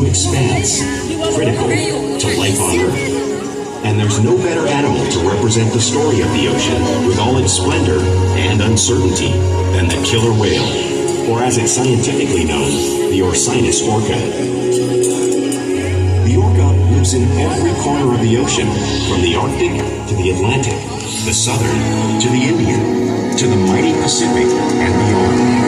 blue expanse, critical to life on Earth. And there's no better animal to represent the story of the ocean with all its splendor and uncertainty than the killer whale, or as it's scientifically known, the Orcinus orca. The orca lives in every corner of the ocean, from the Arctic to the Atlantic, the Southern to the Indian, to the mighty Pacific and beyond.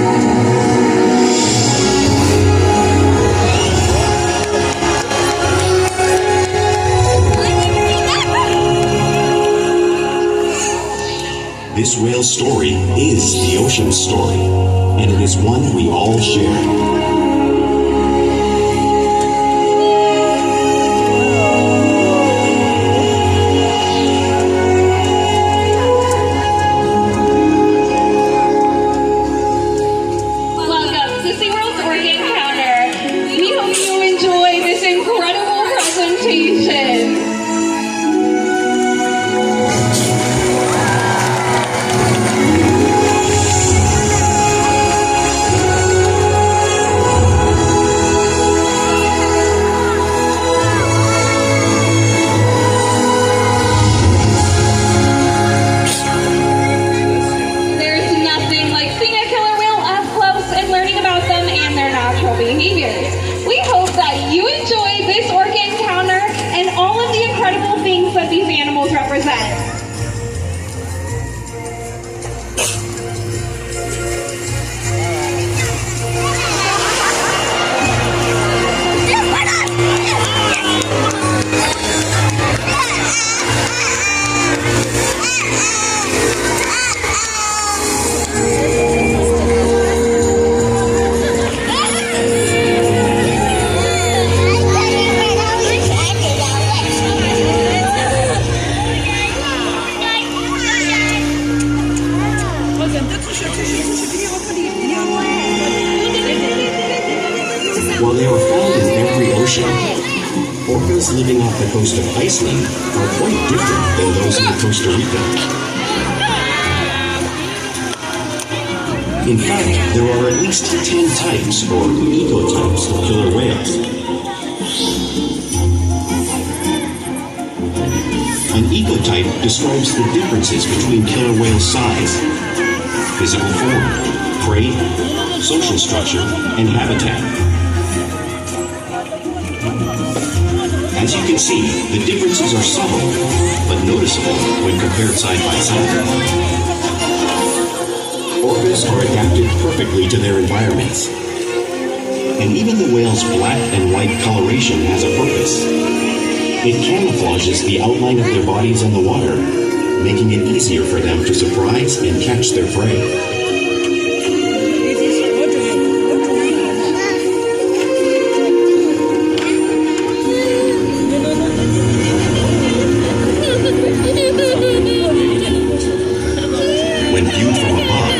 This whale's story is the ocean's story, and it is one we all share. Welcome to SeaWorld's Orkid Counter. We hope you enjoy this incredible presentation. Behaviors. We hope that you enjoy this orchid encounter and all of the incredible things that these animals represent. While they are found in every ocean, orcas living off the coast of Iceland are quite different than those in Costa Rica. In fact, there are at least 10 types, or ecotypes, of killer whales. An ecotype describes the differences between killer whale size, physical form, prey, social structure, and habitat. As you can see, the differences are subtle, but noticeable when compared side by side. Orcas are adapted perfectly to their environments. And even the whale's black and white coloration has a purpose. It camouflages the outline of their bodies in the water, making it easier for them to surprise and catch their prey. When viewed from above,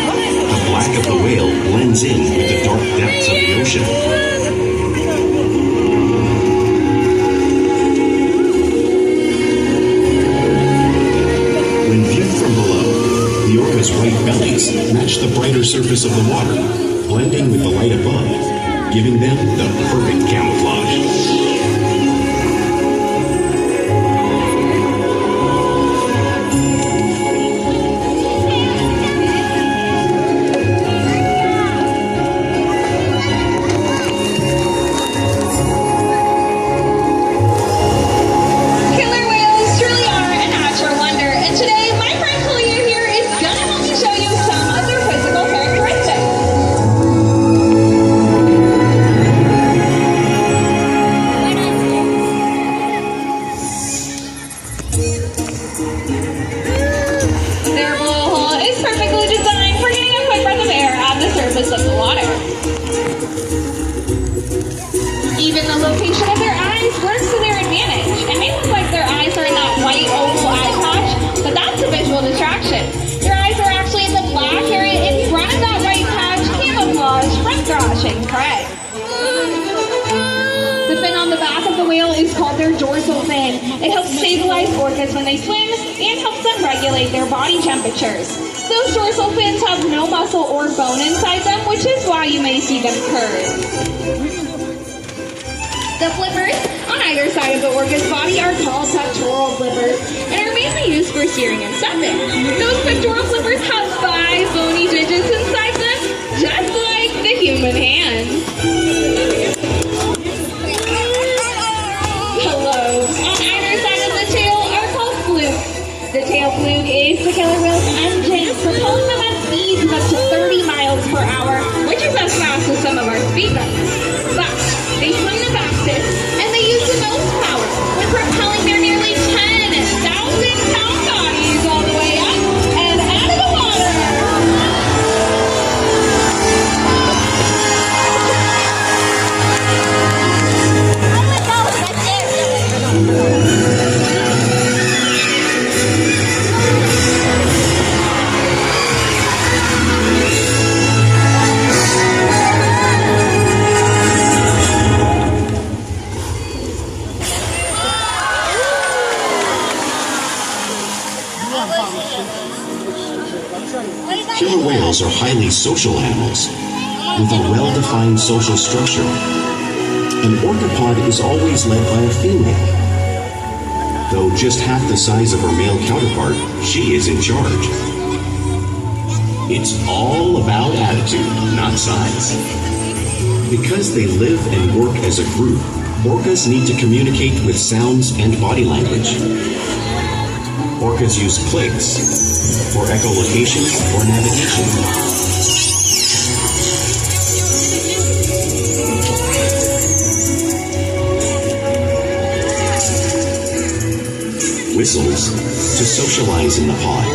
the black of the whale blends in with the dark depths of the ocean. When viewed from below, the orca's white bellies match the brighter surface of the water, blending with the light above, giving them the perfect camouflage. Of the water. Even the location of their eyes works to their advantage. It may look like their eyes are in that white oval eye patch, but that's a visual distraction. Their eyes are actually in the black area in front of that white patch, camouflage from crushing prey. The fin on the back of the whale is called their dorsal fin. It helps stabilize orcas when they swim and helps them regulate their body temperatures. Those dorsal fins have no muscle or bone inside them, which is why you may see them curved. The flippers on either side of the orca's body are called pectoral flippers and are mainly used for steering and stepping. Those pectoral flippers have 5 bony digits inside them, just like the human hand. The lobes on either side of the tail are called flukes. The tail fluke is the killer whale's engine, propelling them at speeds of up to 30 miles per hour, which is as fast as some of our speed bumps. But they swim the fastest, and they use the most power when propelling their nearly 10,000-pound bodies all the way up and out of the water. Killer whales are highly social animals with a well-defined social structure. An orchid pod is always led by a female. Though just half the size of her male counterpart, she is in charge. It's all about attitude, not size. Because they live and work as a group, orcas need to communicate with sounds and body language. Orcas use clicks for echolocation or navigation. Whistles to socialize in the pod.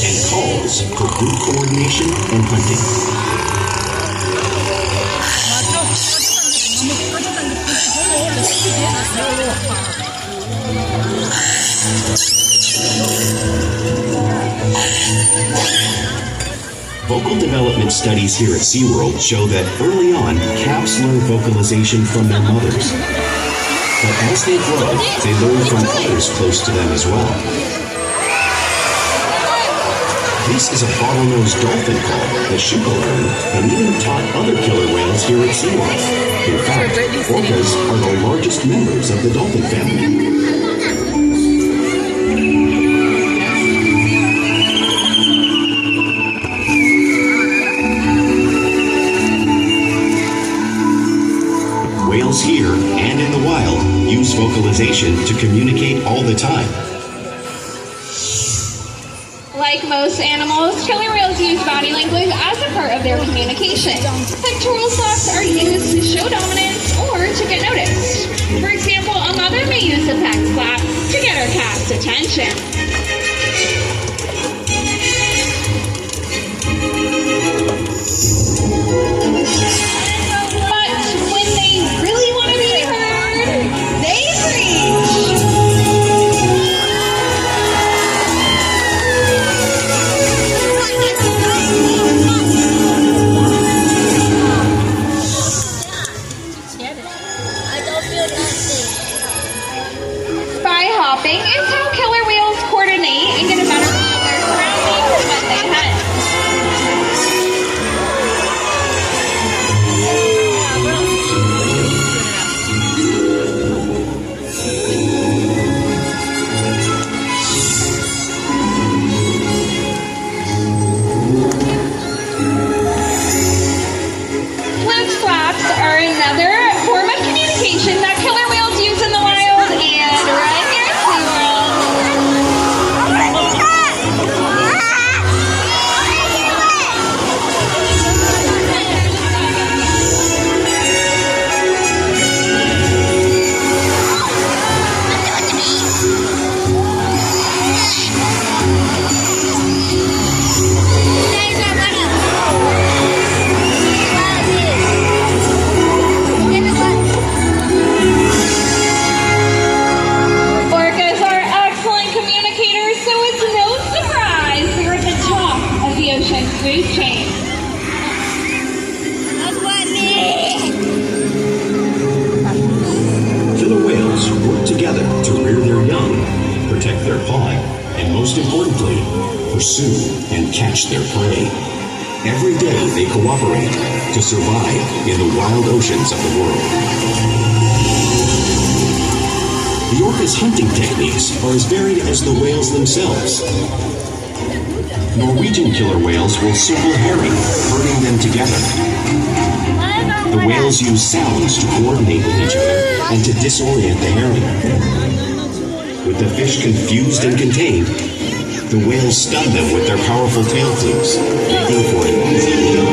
And calls for group coordination and hunting. Vocal development studies here at SeaWorld show that early on, calves learn vocalization from their mothers. But as they grow, they learn from others close to them as well. This is a bottlenose dolphin call that Shuka learned and even taught other killer whales here at SeaWorld. In fact, orcas are the largest members of the dolphin family. Whales here and in the wild use vocalization to communicate all the time. Like most animals, killer whales use body language as a part of their communication. Pectoral flaps are used to show dominance or to get noticed. For example, a mother may use a pec flap to get her calf's attention. But when they really want to be heard, they preach. Spy hopping is how killer whales coordinate and get a better view of their surroundings when they hunt. Flip flaps are another form of communication that killer whales use in the wild and right here at SeaWorld. Orcas are excellent communicators, so it's no surprise they're at the top of the ocean's food chain. Killer whales work together to rear their young, protect their pod, and most importantly, pursue and catch their prey. Every day they cooperate to survive in the wild oceans of the world. The orca's hunting techniques are as varied as the whales themselves. Norwegian killer whales will circle herring, herding them together. The whales use sounds to coordinate with each other and to disorient the herring. With the fish confused and contained, the whales stun them with their powerful tail flukes, making for an easy meal.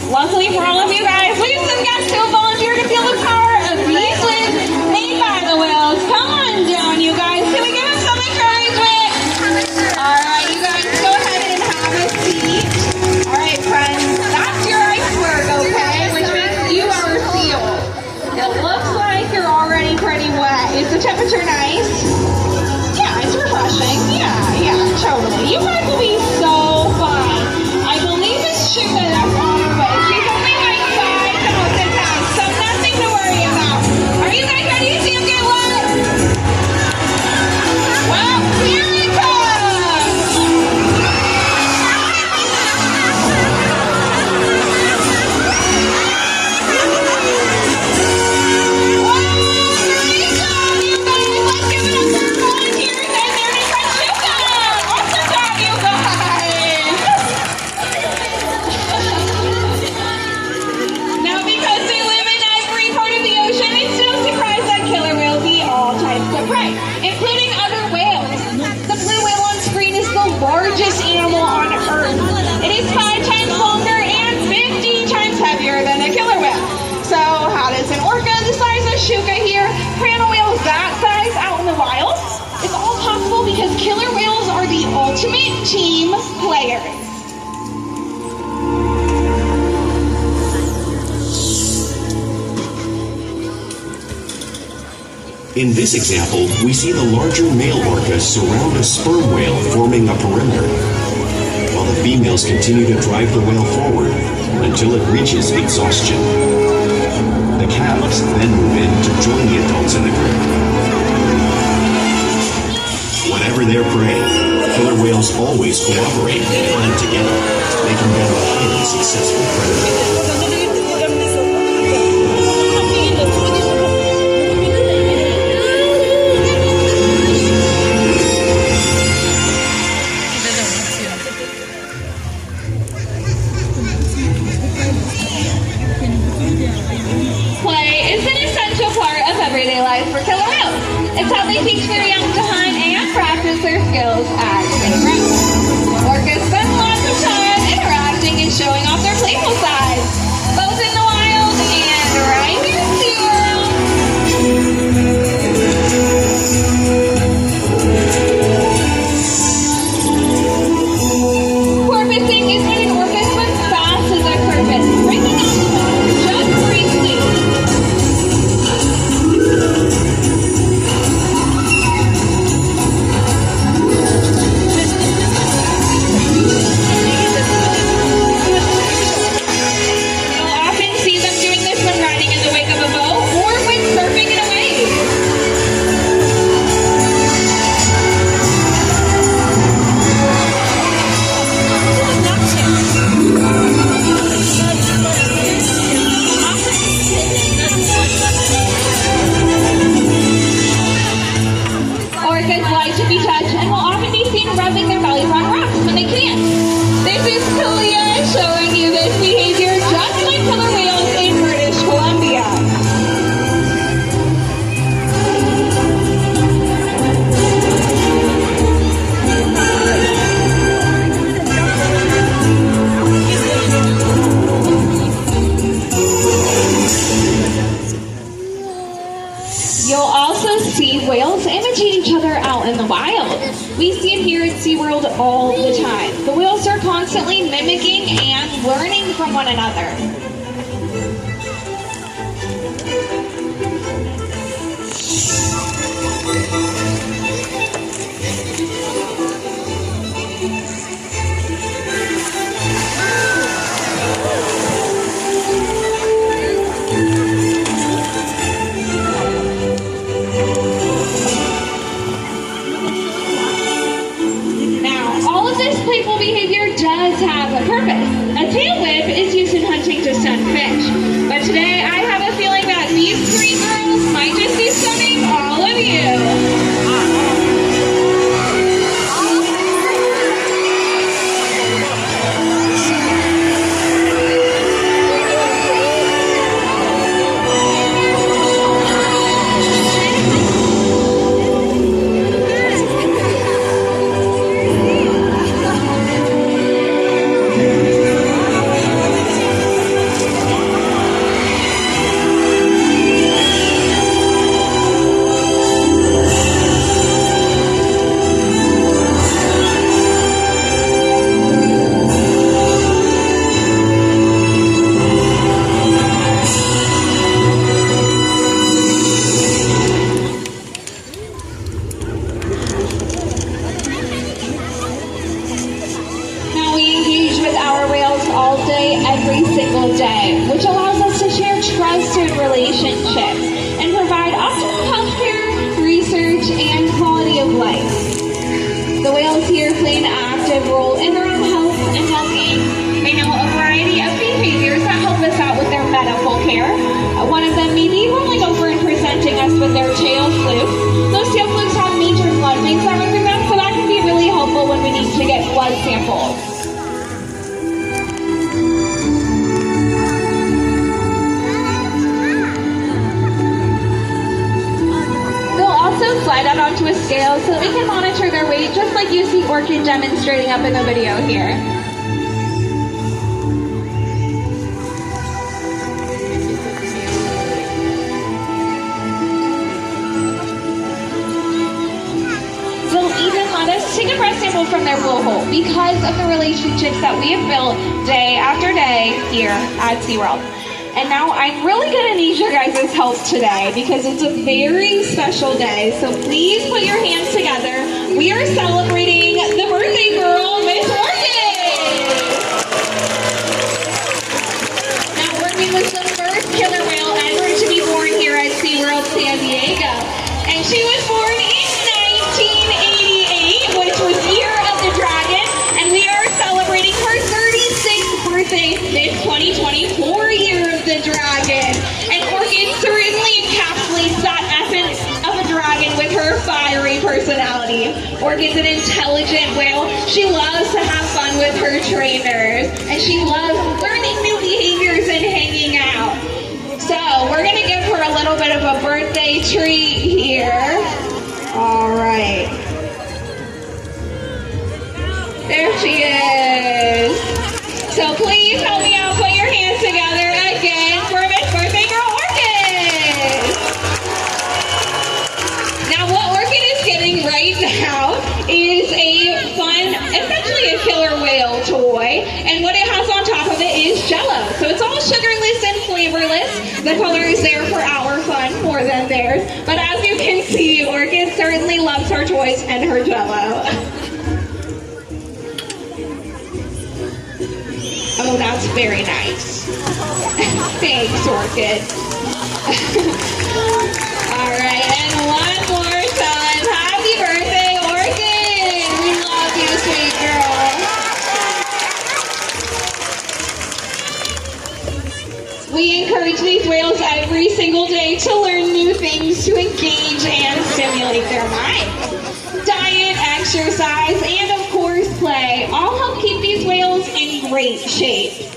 Luckily for all of you guys, we have some guests who volunteered to feel the power of these winds made by the whales. Come on down, you guys. Can we give them some encouragement? All right, you guys, go ahead and have a seat. All right, friends, that's your iceberg, okay? Which means you are a seal. It looks like you're already pretty wet. Is the temperature nice? Yeah, it's refreshing. Yeah, totally. You guys will be so fun. I believe it's Shuka that's on her way. She's only like 5 most of the time, so nothing to worry about. Are you guys ready to see him get wet? Well, here it comes! Great job, you guys! Let's give it up for our volunteers and their new friend Shuka! Awesome job, you guys! Now, because they live in every part of the ocean, it's no surprise that killer whales eat all types of prey, including other whales. The blue whale on screen is the largest animal on Earth. It is 5 times longer and 50 times heavier than a killer whale. So, how does an orca the size of Shuka here handle whales that size out in the wild? It's all possible because killer whales are the ultimate team players. In this example, we see the larger male orcas surround a sperm whale, forming a perimeter, while the females continue to drive the whale forward until it reaches exhaustion. The calves then move in to join the adults in the group. Whatever their prey, killer whales always cooperate and hunt together, making them a highly successful predator. Play is an essential part of everyday life for killer whales. It's how they teach their young to hunt and practice their skills as they grow. Orcas spend lots of time interacting and showing off their playful sides, both in the wild and right here in SeaWorld. Porpoising is when an orca swims fast as a porpoise, breaking up just briefly. like to be touched and will often be seen rubbing their bellies on rocks when they can. This is Kalia showing you this behavior just like killer whales in British Columbia. You'll also see whales imitate each other out in the wild. We see it here at SeaWorld all the time. The whales are constantly mimicking and learning from one another. Playful behavior does have a purpose. A tail whip is used in hunting to stun fish. But today I have a feeling that these three girls might just be stunning all of you. Every single day, which allows us to share trusted relationships and provide optimal healthcare, research, and quality of life. The whales here play an active role in their own health and well-being. They know a variety of behaviors that help us out with their medical care. One of them may be rolling over and presenting us with their tail fluke. Those tail flukes have major blood veins that run through them, so that can be really helpful when we need to get blood samples. Also slide out onto a scale so that we can monitor their weight, just like you see Orkid demonstrating up in the video here. They'll even let us take a breath sample from their blowhole because of the relationships that we have built day after day here at SeaWorld. And now I'm really going to need your guys' help today because it's a very special day. So please put your hands together. We are celebrating the birthday girl, Miss Orkid. Now, Orkid was the first killer whale ever to be born here at SeaWorld San Diego. And she was born in 1988, which was Year of the Dragon. And we are celebrating her 36th birthday this 2024 Year of the Dragon. And Orkid certainly encapsulates that essence of a dragon with her fiery personality. Orkid's an intelligent whale. She loves to have fun with her trainers. And she loves learning new behaviors and hanging out. So we're going to give her a little bit of a birthday treat here. All right. There she is. So please help me out. Put your hands together again for Miss Birthday Girl Orkid. Now what Orkid is getting right now is a fun, essentially a killer whale toy. And what it has on top of it is Jell-O. So it's all sugarless and flavorless. The color is there for our fun more than theirs. But as you can see, Orkid certainly loves her toys and her Jell-O. Oh, that's very nice. Thanks, Orkid. All right, and one more time. Happy birthday, Orkid! We love you, sweet girl. We encourage these whales every single day to learn new things to engage and stimulate their minds. exercise, and of course play all help keep these whales in great shape.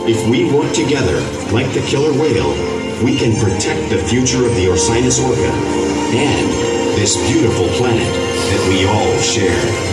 If we work together, like the killer whale, we can protect the future of the Orcinus orca and this beautiful planet that we all share.